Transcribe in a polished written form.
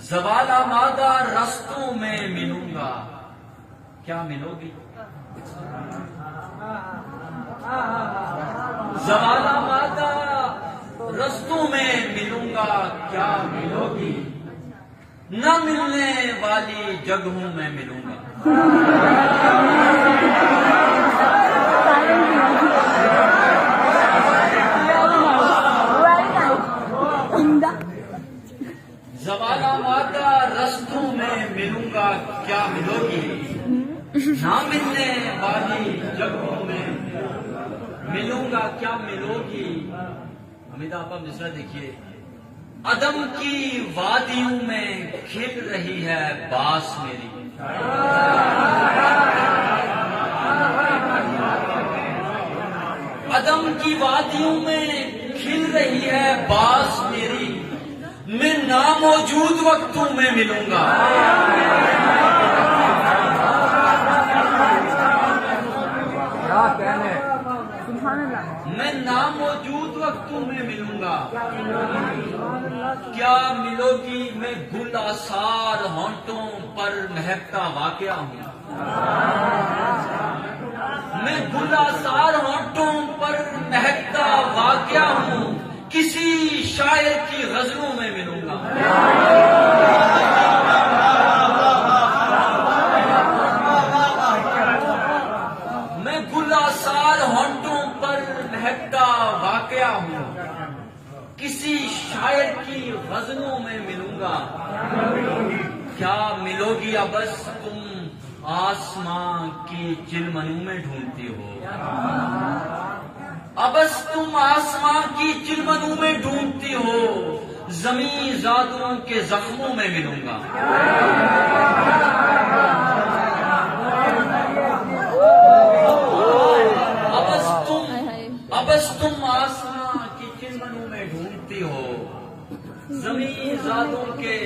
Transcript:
ज़वाला मादा रस्तों में मिलूंगा, क्या मिलोगी? ज़वाला मादा रस्तों में मिलूंगा, क्या मिलोगी? न मिलने वाली जगहों में मिलूंगा। ज़वाला मादा रस्तों में मिलूंगा, क्या मिलोगी? ना मिलने वाली जगहों में मिलूंगा, क्या मिलोगी? अमिताभ आप मिश्रा देखिए। अदम की वादियों में खिल रही है बास मेरी, अदम की वादियों में खिल रही है बास मेरी, मैं नामौजूद वक्तों में मिलूंगा। क्या कहने, मैं नामौजूद वक्तों में मिलूंगा, क्या मिलोगी? मैं गुल आसार होंठों पर महकता वाकया हूँ, मैं गुल आसार होंठों पर महकता वाकया हूँ, किसी शायर की गजलों में मिलूंगा। मैं गुल आसार होंठों पर महकता वाकया हूँ, किसी शायर की गजलों में मिलूंगा, क्या मिलोगी? अब बस तुम आसमां की चिलमनों में ढूंढती हो, अबस तुम आसमां की चिलमनों में ढूंढती हो, जमी जादों के जख्मों में मिलूंगा। अबस तुम आसमां की चिलमनों में ढूंढती हो, जमी जादों के